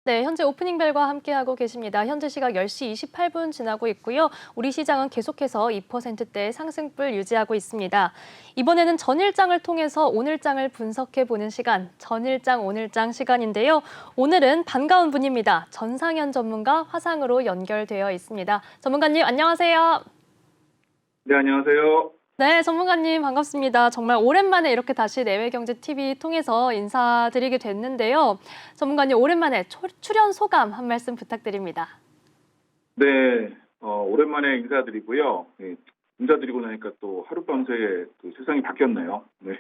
네, 현재 오프닝 벨과 함께하고 계십니다. 현재 시각 10시 28분 지나고 있고요. 우리 시장은 계속해서 2%대 상승불 유지하고 있습니다. 이번에는 전일장을 통해서 오늘장을 분석해보는 시간, 전일장, 오늘장 시간인데요. 오늘은 반가운 분입니다. 전상현 전문가 화상으로 연결되어 있습니다. 전문가님, 안녕하세요. 네, 안녕하세요. 네, 전문가님 반갑습니다. 정말 오랜만에 이렇게 다시 내외경제TV 통해서 인사드리게 됐는데요. 전문가님 오랜만에 출연 소감 한 말씀 부탁드립니다. 네, 오랜만에 인사드리고요. 네, 인사드리고 나니까 또 하룻밤새에 그 세상이 바뀌었네요. 네,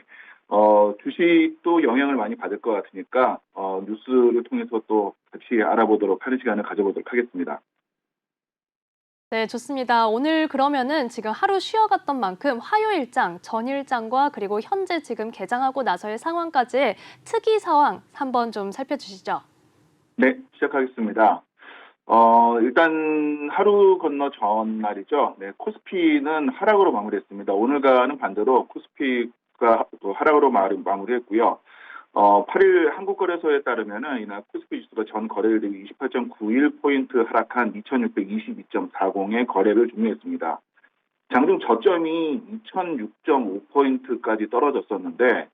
주식도 영향을 많이 받을 것 같으니까 뉴스를 통해서 또 같이 알아보도록 하는 시간을 가져보도록 하겠습니다. 네, 좋습니다. 오늘 그러면은 지금 하루 쉬어갔던 만큼 화요일장, 전일장과 그리고 현재 지금 개장하고 나서의 상황까지의 특이 상황 한번 좀 살펴주시죠. 네, 시작하겠습니다. 일단 하루 건너 전날이죠. 네, 코스피는 하락으로 마무리했습니다. 오늘과는 반대로 코스피가 또 하락으로 마무리했고요. 8일 한국거래소에 따르면은 이날 코스피 지수가 전 거래일 대비 28.91포인트 하락한 2622.40의 거래를 종료했습니다. 장중 저점이 2006.5포인트까지 떨어졌었는데,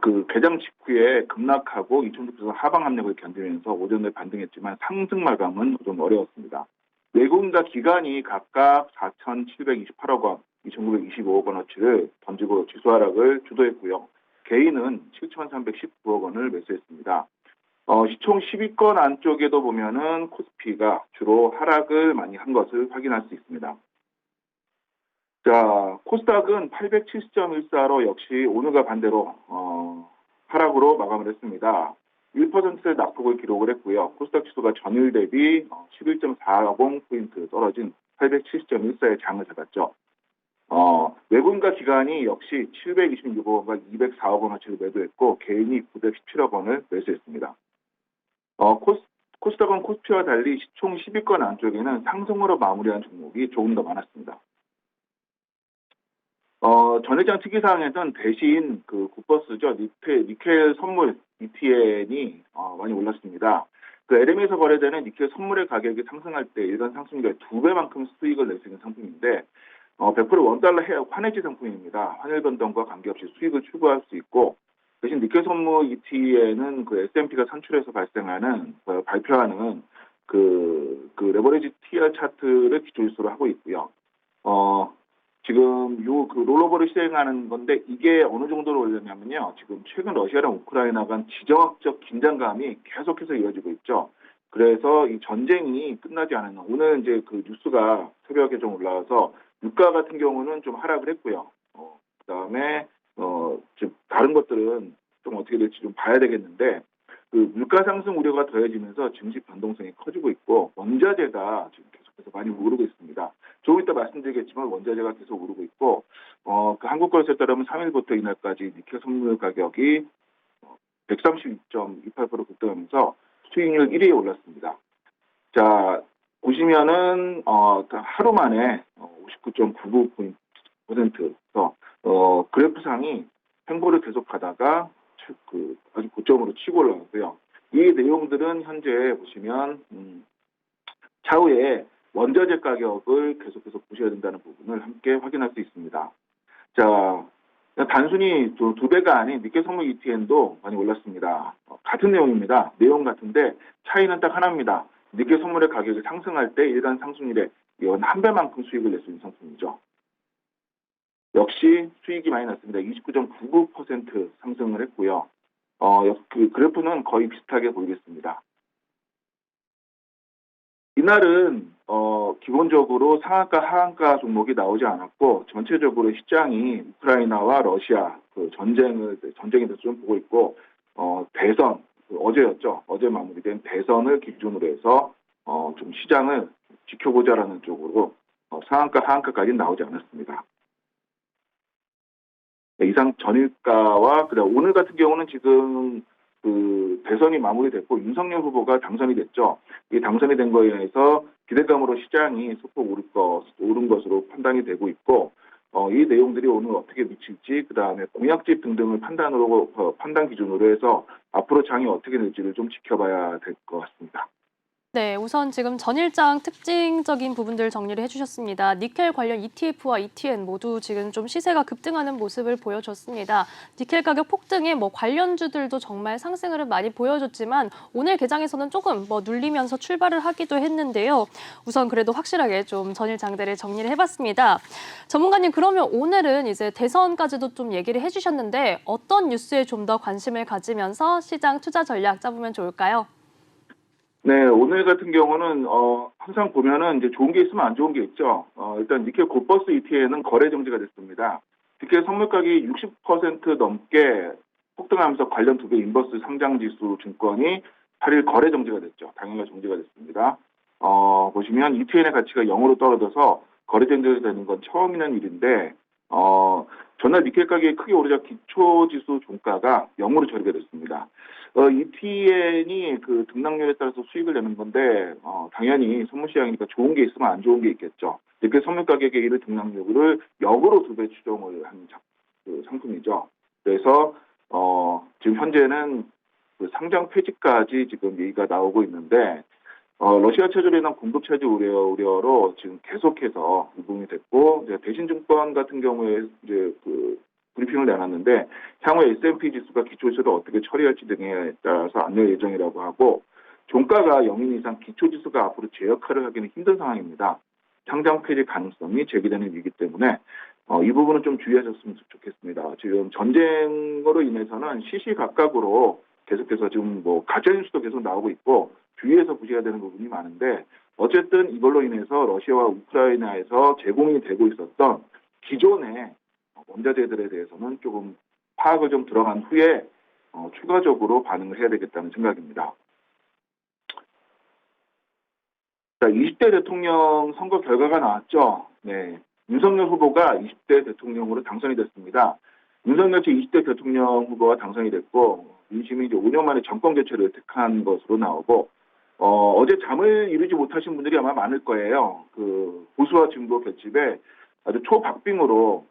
그 개장 직후에 급락하고 2000주에서 하방 압력을 견디면서 오전에 반등했지만 상승 마감은 좀 어려웠습니다. 외국인과 기관이 각각 4,728억 원, 2,925억 원어치를 던지고 지수 하락을 주도했고요. 개인은 7,319억 원을 매수했습니다. 시총 10위권 안쪽에도 보면은 코스피가 주로 하락을 많이 한 것을 확인할 수 있습니다. 자, 코스닥은 870.14로 역시 오늘과 반대로 하락으로 마감을 했습니다. 1%의 낙폭을 기록을 했고요. 코스닥 지수가 전일 대비 11.40포인트 떨어진 870.14의 장을 잡았죠. 외국인과 기관이 역시 726억 원과 204억 원어치를 매도했고 개인이 917억 원을 매수했습니다. 코스닥은 코스피와 달리 시총 10위권 안쪽에는 상승으로 마무리한 종목이 조금 더 많았습니다. 전일장 특이사항에서는 대신 그 굿버스죠. 니켈 선물 ETN이 많이 올랐습니다. 그 LM에서 거래되는 니켈 선물의 가격이 상승할 때 일반 상승률의 2배만큼 수익을 낼 수 있는 상품인데 100% 원달러 환해지 상품입니다. 환율 변동과 관계없이 수익을 추구할 수 있고 대신 니켈 선물 ETN은 그 S&P가 산출해서 발표하는 그 레버리지 TR 차트를 기초지수로 하고 있고요. 지금 그 롤오버를 시행하는 건데 이게 어느 정도로 올렸냐면요. 지금 최근 러시아랑 우크라이나 간 지정학적 긴장감이 계속해서 이어지고 있죠. 그래서 이 전쟁이 끝나지 않은 오늘 이제 그 뉴스가 새벽에 좀 올라와서 유가 같은 경우는 좀 하락을 했고요. 그다음에 즉 다른 것들은 좀 어떻게 될지 좀 봐야 되겠는데 그 물가 상승 우려가 더해지면서 증시 변동성이 커지고 있고 원자재가 지금 계속해서 많이 오르고 있습니다. 조금 이따 말씀드리겠지만 원자재가 계속 오르고 있고 그 한국거래소에 따르면 3일부터 이날까지 니켈 선물 가격이 132.28% 급등하면서 수익률 1위에 올랐습니다. 자, 보시면은 하루 만에 59.99%서 그래프상이 횡보를 계속하다가 아주 고점으로 치고 올라왔고요. 이 내용들은 현재 보시면 차후에 원자재 가격을 계속해서 보셔야 된다는 부분을 함께 확인할 수 있습니다. 자, 단순히 두 배가 아닌 니켈 선물 ETN도 많이 올랐습니다. 같은 내용입니다. 내용 같은데 차이는 딱 하나입니다. 니켈 선물의 가격이 상승할 때 일간 상승률에 이건 한 배만큼 수익을 낼 수 있는 상품이죠. 역시 수익이 많이 났습니다. 29.99% 상승을 했고요. 그 그래프는 거의 비슷하게 보이겠습니다. 이날은 기본적으로 상한가 하한가 종목이 나오지 않았고 전체적으로 시장이 우크라이나와 러시아 그 전쟁에 대해서 좀 보고 있고 대선 어제였죠. 어제 마무리된 대선을 기준으로 해서 좀 시장을 지켜보자라는 쪽으로 상한가 하한가까지는 나오지 않았습니다. 이상 전일가와 그다음 오늘 같은 경우는 지금 그 대선이 마무리됐고 윤석열 후보가 당선이 됐죠. 이 당선이 된 거에 의해서 기대감으로 시장이 소폭 오른 것으로 판단이 되고 있고 이 내용들이 오늘 어떻게 미칠지, 그 다음에 공약집 등등을 판단 기준으로 해서 앞으로 장이 어떻게 될지를 좀 지켜봐야 될 것 같습니다. 네, 우선 지금 전일장 특징적인 부분들 정리를 해주셨습니다. 니켈 관련 ETF와 ETN 모두 지금 좀 시세가 급등하는 모습을 보여줬습니다. 니켈 가격 폭등에 관련주들도 정말 상승을 많이 보여줬지만 오늘 개장에서는 조금 눌리면서 출발을 하기도 했는데요. 우선 그래도 확실하게 좀 전일장대를 정리를 해봤습니다. 전문가님, 그러면 오늘은 이제 대선까지도 좀 얘기를 해주셨는데 어떤 뉴스에 좀 더 관심을 가지면서 시장 투자 전략 짜보면 좋을까요? 네, 오늘 같은 경우는 항상 보면은 이제 좋은 게 있으면 안 좋은 게 있죠. 일단 니켈 곧버스 ETN은 거래 정지가 됐습니다. 니켈 선물 가격이 60% 넘게 폭등하면서 관련 두 개 인버스 상장지수 증권이 8일 거래 정지가 됐죠. 당일날 정지가 됐습니다. 보시면 ETN의 가치가 0으로 떨어져서 거래 정지가 되는 건 처음 있는 일인데, 전날 니켈 가격이 크게 오르자 기초지수 종가가 0으로 처리가 됐습니다. ETN이 그 등락률에 따라서 수익을 내는 건데, 당연히 선물시장이니까 좋은 게 있으면 안 좋은 게 있겠죠. 이렇게 선물 가격의 일을 등락률을 역으로 2배 추정을 한 그 상품이죠. 그래서, 지금 현재는 그 상장 폐지까지 지금 얘기가 나오고 있는데, 러시아 체제로 인한 공급 차질 우려로 지금 계속해서 유봉이 됐고, 이제 대신증권 같은 경우에 이제 그 브리핑을 내놨는데 향후 S&P 지수가 기초지수를 어떻게 처리할지 등에 따라서 안내 예정이라고 하고, 종가가 0인 이상 기초지수가 앞으로 제 역할을 하기는 힘든 상황입니다. 상장 폐지 가능성이 제기되는 위기 때문에 이 부분은 좀 주의하셨으면 좋겠습니다. 지금 전쟁으로 인해서는 시시각각으로 계속해서 지금 가짜뉴스도 계속 나오고 있고 주의해서 보셔야 되는 부분이 많은데, 어쨌든 이걸로 인해서 러시아와 우크라이나에서 제공이 되고 있었던 기존의 원자재들에 대해서는 조금 파악을 좀 들어간 후에 추가적으로 반응을 해야 되겠다는 생각입니다. 자, 20대 대통령 선거 결과가 나왔죠. 네. 윤석열 후보가 20대 대통령으로 당선이 됐습니다. 윤석열 제 20대 대통령 후보가 당선이 됐고, 민심이 이제 5년 만에 정권 교체를 택한 것으로 나오고, 어제 잠을 이루지 못하신 분들이 아마 많을 거예요. 그 보수와 진보 결집에 아주 초박빙으로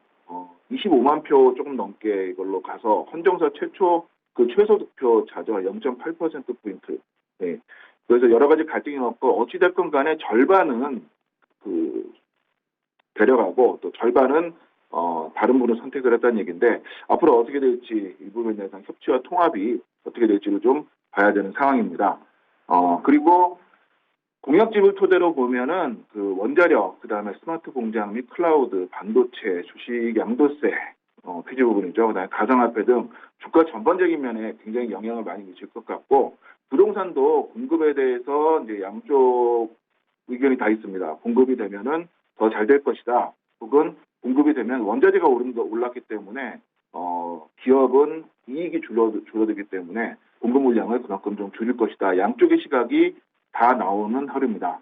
25만 표 조금 넘게 이걸로 가서 헌정사 최초 그 최소 득표 차죠. 0.8%포인트. 네. 그래서 여러 가지 갈등이 없고 어찌됐건 간에 절반은 그 데려가고 또 절반은 다른 분을 선택을 했다는 얘기인데, 앞으로 어떻게 될지 이 부분에 대한 협치와 통합이 어떻게 될지를 좀 봐야 되는 상황입니다. 그리고 공약집을 토대로 보면은 그 원자력, 그 다음에 스마트 공장 및 클라우드, 반도체, 주식 양도세, 폐지 부분이죠. 그 다음에 가상화폐 등 주가 전반적인 면에 굉장히 영향을 많이 미칠 것 같고, 부동산도 공급에 대해서 이제 양쪽 의견이 다 있습니다. 공급이 되면은 더 잘 될 것이다. 혹은 공급이 되면 원자재가 올랐기 때문에 기업은 이익이 줄어들기 때문에 공급 물량을 그만큼 좀 줄일 것이다. 양쪽의 시각이 다 나오는 하루입니다.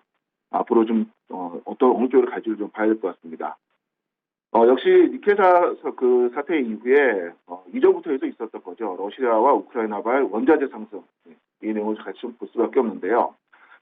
앞으로 좀 어느 쪽으로 갈지를 좀 봐야 될 것 같습니다. 역시 니케사 그 사태 이후에 이전부터 해서 있었던 거죠. 러시아와 우크라이나발 원자재 상승, 이 내용을 같이 좀 볼 수밖에 없는데요.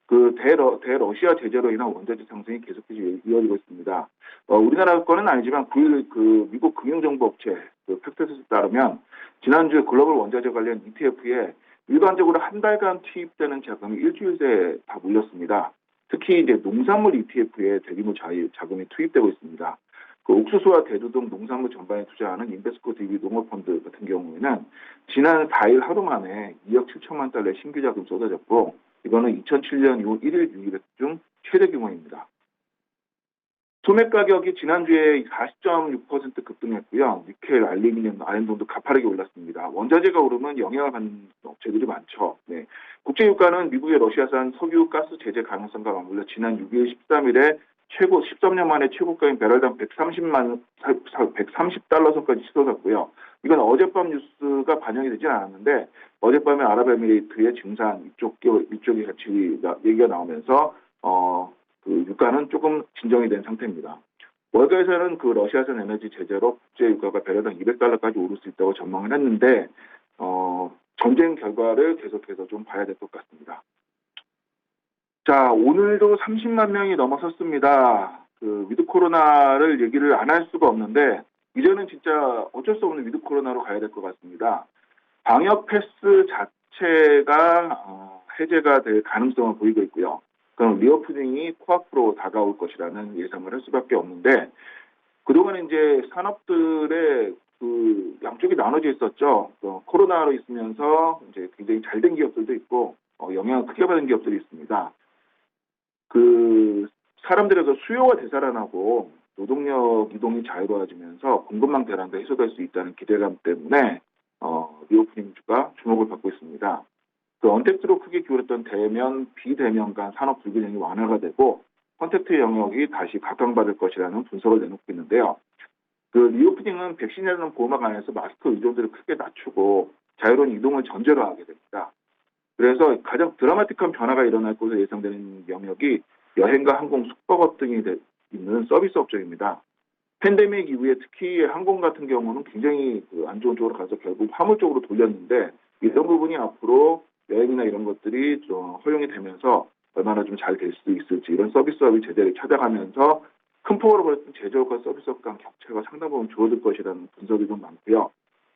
그 대러시아 제재로 인한 원자재 상승이 계속해서 이어지고 있습니다. 우리나라 거는 아니지만 9일 그 미국 금융정보업체 그 팩트셋에 따르면 지난주에 글로벌 원자재 관련 ETF에 일반적으로 한 달간 투입되는 자금이 일주일 새에 다 몰렸습니다. 특히 이제 농산물 ETF에 대규모 자금이 투입되고 있습니다. 그 옥수수와 대두 등 농산물 전반에 투자하는 인베스코 DB 농업펀드 같은 경우에는 지난 4일 하루 만에 2억 7천만 달러의 신규 자금이 쏟아졌고, 이거는 2007년 이후 1일 6일 중 최대 규모입니다. 소매 가격이 지난주에 40.6% 급등했고요. 니켈, 알루미늄, 아연동도 가파르게 올랐습니다. 원자재가 오르면 영향을 받는 업체들이 많죠. 네. 국제유가는 미국의 러시아산 석유 가스 제재 가능성과 맞물려 지난 6일 13일에 13년 만에 최고가인 배럴당 130달러 선까지 치솟았고요. 이건 어젯밤 뉴스가 반영이 되진 않았는데, 어젯밤에 아랍에미리트의 증산 이쪽이 같이 얘기가 나오면서 그 유가는 조금 진정이 된 상태입니다. 월가에서는 그 러시아산 에너지 제재로 국제 유가가 배럴당 200달러까지 오를 수 있다고 전망을 했는데, 전쟁 결과를 계속해서 좀 봐야 될 것 같습니다. 자, 오늘도 30만 명이 넘어섰습니다. 그 위드 코로나를 얘기를 안 할 수가 없는데 이제는 진짜 어쩔 수 없는 위드 코로나로 가야 될 것 같습니다. 방역 패스 자체가 해제가 될 가능성을 보이고 있고요. 그럼 리오프닝이 코앞으로 다가올 것이라는 예상을 할 수밖에 없는데 그동안 이제 산업들의 그 양쪽이 나눠져 있었죠. 코로나로 있으면서 이제 굉장히 잘 된 기업들도 있고 영향을 크게 받은 기업들이 있습니다. 그 사람들의 그 수요가 되살아나고 노동력 이동이 자유로워지면서 공급망 대란도 해소될 수 있다는 기대감 때문에 리오프닝주가 주목을 받고 있습니다. 그 언택트로 크게 기울었던 대면, 비대면 간 산업 불균형이 완화가 되고 컨택트 영역이 다시 각광받을 것이라는 분석을 내놓고 있는데요. 그 리오프닝은 백신이라는 보호막 안에서 마스크 의존도를 크게 낮추고 자유로운 이동을 전제로 하게 됩니다. 그래서 가장 드라마틱한 변화가 일어날 것으로 예상되는 영역이 여행과 항공, 숙박업 등이 있는 서비스 업종입니다. 팬데믹 이후에 특히 항공 같은 경우는 굉장히 안 좋은 쪽으로 가서 결국 화물 쪽으로 돌렸는데 이런 부분이 앞으로 여행이나 이런 것들이 좀 허용이 되면서 얼마나 좀 잘 될 수 있을지 이런 서비스업이 제대로 찾아가면서 큰 폭으로 벌어진 제조업과 서비스업 간 격차가 상당 부분 줄어들 것이라는 분석이 좀 많고요.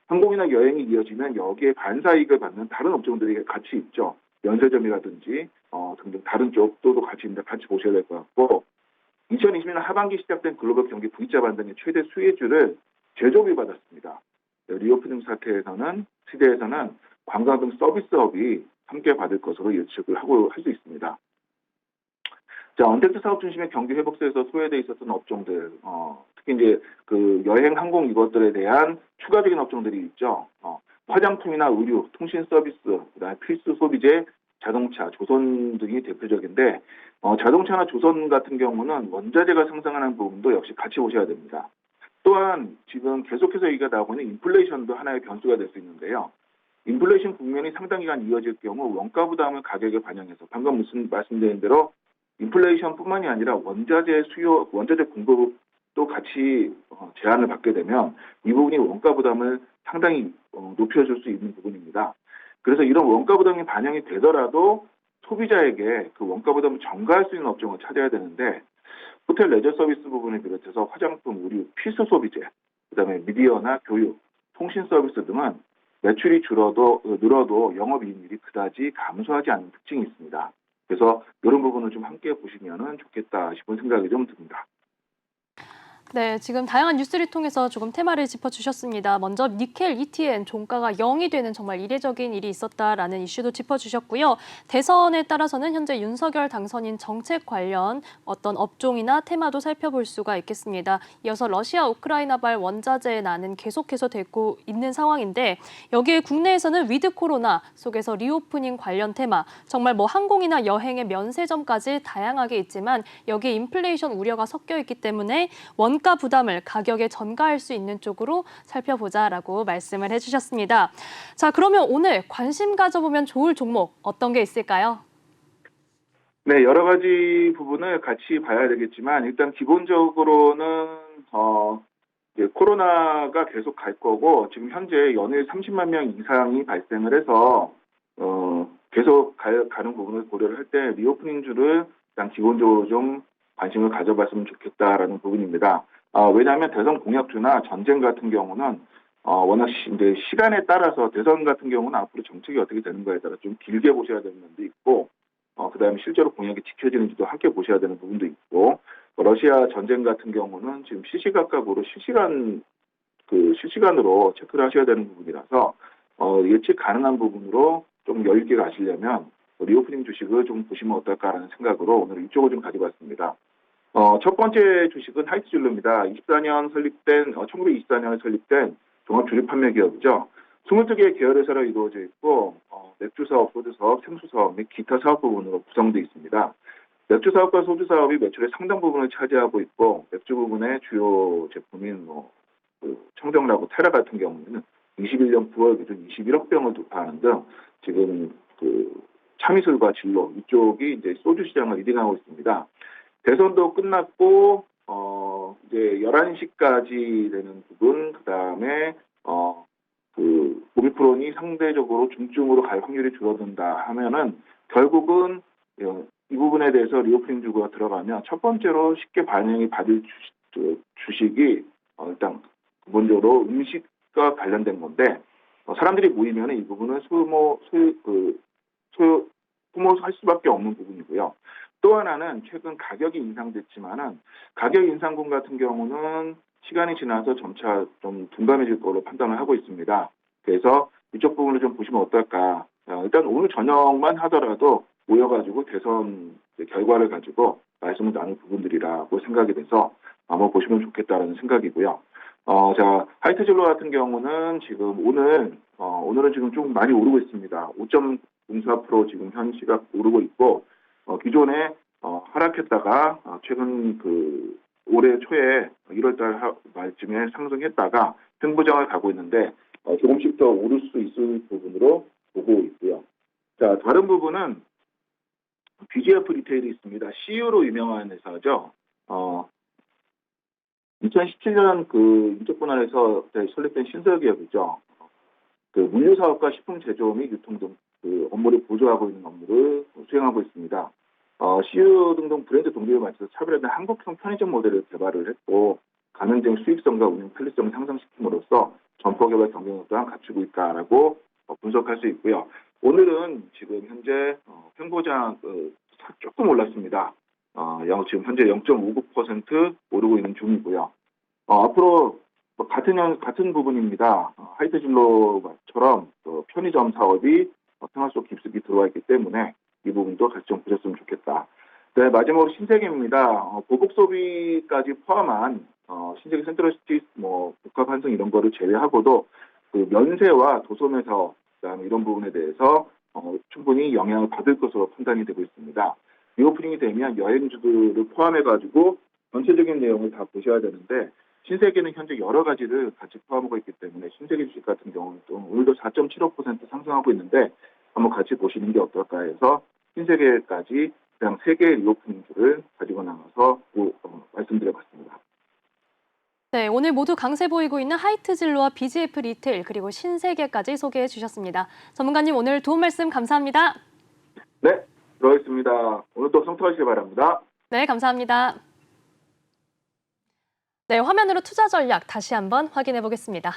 항공이나 여행이 이어지면 여기에 반사이익을 받는 다른 업종들이 같이 있죠. 면세점이라든지 등등 다른 쪽도 같이 있는데 같이 보셔야 될 것 같고 2020년 하반기 시작된 글로벌 경기 V자 반등의 최대 수혜주를 제조업이 받았습니다. 리오프닝 시대에서는 관광 등 서비스업이 함께 받을 것으로 예측을 하고 할 수 있습니다. 자, 언택트 사업 중심의 경기 회복세에서 소외돼 있었던 업종들, 특히 이제 그 여행, 항공 이것들에 대한 추가적인 업종들이 있죠. 화장품이나 의류, 통신 서비스, 그다음에 필수 소비재, 자동차, 조선 등이 대표적인데 자동차나 조선 같은 경우는 원자재가 상승하는 부분도 역시 같이 보셔야 됩니다. 또한 지금 계속해서 얘기가 나오고 있는 인플레이션도 하나의 변수가 될 수 있는데요. 인플레이션 국면이 상당 기간 이어질 경우 원가 부담을 가격에 반영해서 방금 말씀드린 대로 인플레이션뿐만이 아니라 원자재 공급도 같이 제한을 받게 되면 이 부분이 원가 부담을 상당히 높여줄 수 있는 부분입니다. 그래서 이런 원가 부담이 반영이 되더라도 소비자에게 그 원가 부담을 전가할 수 있는 업종을 찾아야 되는데 호텔 레저 서비스 부분을 비롯해서 화장품, 의류, 필수 소비재, 그다음에 미디어나 교육, 통신 서비스 등은 매출이 늘어도 영업이익률이 그다지 감소하지 않는 특징이 있습니다. 그래서 이런 부분을 좀 함께 보시면 좋겠다 싶은 생각이 좀 듭니다. 네, 지금 다양한 뉴스를 통해서 조금 테마를 짚어주셨습니다. 먼저 니켈 ETN 종가가 0이 되는 정말 이례적인 일이 있었다라는 이슈도 짚어주셨고요. 대선에 따라서는 현재 윤석열 당선인 정책 관련 어떤 업종이나 테마도 살펴볼 수가 있겠습니다. 이어서 러시아 우크라이나발 원자재의 난은 계속해서 되고 있는 상황인데 여기에 국내에서는 위드 코로나 속에서 리오프닝 관련 테마, 정말 뭐 항공이나 여행의 면세점까지 다양하게 있지만 여기에 인플레이션 우려가 섞여 있기 때문에 원가 부담을 가격에 전가할 수 있는 쪽으로 살펴보자라고 말씀을 해주셨습니다. 자, 그러면 오늘 관심 가져보면 좋을 종목 어떤 게 있을까요? 네, 여러 가지 부분을 같이 봐야 되겠지만 일단 기본적으로는 이제 코로나가 계속 갈 거고 지금 현재 연일 30만 명 이상이 발생을 해서 계속 가는 부분을 고려를 할 때 리오프닝주를 일단 기본적으로 좀 관심을 가져봤으면 좋겠다라는 부분입니다. 왜냐하면 대선 공약주나 전쟁 같은 경우는 워낙 이제 시간에 따라서 대선 같은 경우는 앞으로 정책이 어떻게 되는 거에 따라 좀 길게 보셔야 되는 면도 있고 그다음에 실제로 공약이 지켜지는지도 함께 보셔야 되는 부분도 있고 러시아 전쟁 같은 경우는 지금 시시각각으로 실시간으로 체크를 하셔야 되는 부분이라서 예측 가능한 부분으로 좀 여유 있게 가시려면 리오프닝 주식을 좀 보시면 어떨까라는 생각으로 오늘 이쪽을 좀 가져봤습니다. 첫 번째 주식은 하이트진로입니다. 1924년에 설립된 종합주류 판매 기업이죠. 22개의 계열회사로 이루어져 있고 맥주 사업, 소주 사업, 생수 사업 및 기타 사업 부분으로 구성되어 있습니다. 맥주 사업과 소주 사업이 매출의 상당 부분을 차지하고 있고 맥주 부분의 주요 제품인 청정라고 테라 같은 경우에는 21년 9월 기준 21억 병을 돌파하는 등 지금 참이슬과 진로 이쪽이 이제 소주 시장을 리딩하고 있습니다. 대선도 끝났고 이제 11시까지 되는 부분 그다음에 오미크론이 상대적으로 중증으로 갈 확률이 줄어든다 하면은 결국은 이 부분에 대해서 리오프닝 주고가 들어가면 첫 번째로 쉽게 반영이 받을 주식이 일단 기본적으로 음식과 관련된 건데 사람들이 모이면 이 부분은 소모할 수밖에 없는 부분이고요. 또 하나는 최근 가격이 인상됐지만은 가격 인상분 같은 경우는 시간이 지나서 점차 좀 둔감해질 거로 판단을 하고 있습니다. 그래서 이쪽 부분을 좀 보시면 어떨까. 일단 오늘 저녁만 하더라도 모여가지고 대선 결과를 가지고 말씀을 나눌 부분들이라고 생각이 돼서 한번 보시면 좋겠다는 생각이고요. 자, 하이트진로 같은 경우는 지금 오늘은 지금 좀 많이 오르고 있습니다. 5.04% 지금 현 시각 오르고 있고, 기존에 하락했다가 최근 올해 초에 1월달 말쯤에 상승했다가 횡보장을 가고 있는데 조금씩 더 오를 수 있을 부분으로 보고 있고요. 자, 다른 부분은 BGF 리테일이 있습니다. CU로 유명한 회사죠. 2017년 인적 분할에서 설립된 신설기업이죠. 물류 사업과 식품 제조 및 유통 등 업무를 보조하고 있는 업무를 수행하고 있습니다. CU 등등 브랜드 동료에 맞춰서 차별화된 한국형 편의점 모델을 개발을 했고 가맹점 수익성과 운영 편리성을 향상시킴으로써 점포 개발 경쟁력 또한 갖추고 있다라고 분석할 수 있고요. 오늘은 지금 현재 횡보장 조금 올랐습니다. 지금 현재 0.59% 오르고 있는 중이고요. 앞으로 같은 부분입니다. 하이트진로처럼 편의점 사업이 생활 속 깊숙이 들어와 있기 때문에 이 부분도 같이 좀 보셨으면 좋겠다. 네, 마지막으로 신세계입니다. 보복 소비까지 포함한 신세계 센트럴시티, 복합 환승 이런 거를 제외하고도 면세와 도소매 사업, 그다음에 이런 부분에 대해서 충분히 영향을 받을 것으로 판단이 되고 있습니다. 리오프닝이 되면 여행주들을 포함해가지고 전체적인 내용을 다 보셔야 되는데 신세계는 현재 여러 가지를 같이 포함하고 있기 때문에 신세계 주식 같은 경우는 또 오늘도 4.75% 상승하고 있는데 한번 같이 보시는 게 어떨까 해서 신세계까지 그냥 3개의 리오프닝주를 가지고 나와서 말씀드려봤습니다. 네, 오늘 모두 강세 보이고 있는 하이트진로와 BGF 리테일 그리고 신세계까지 소개해 주셨습니다. 전문가님 오늘 도움 말씀 감사합니다. 네, 들어있습니다. 오늘도 성투하시기 바랍니다. 네, 감사합니다. 네, 화면으로 투자 전략 다시 한번 확인해 보겠습니다.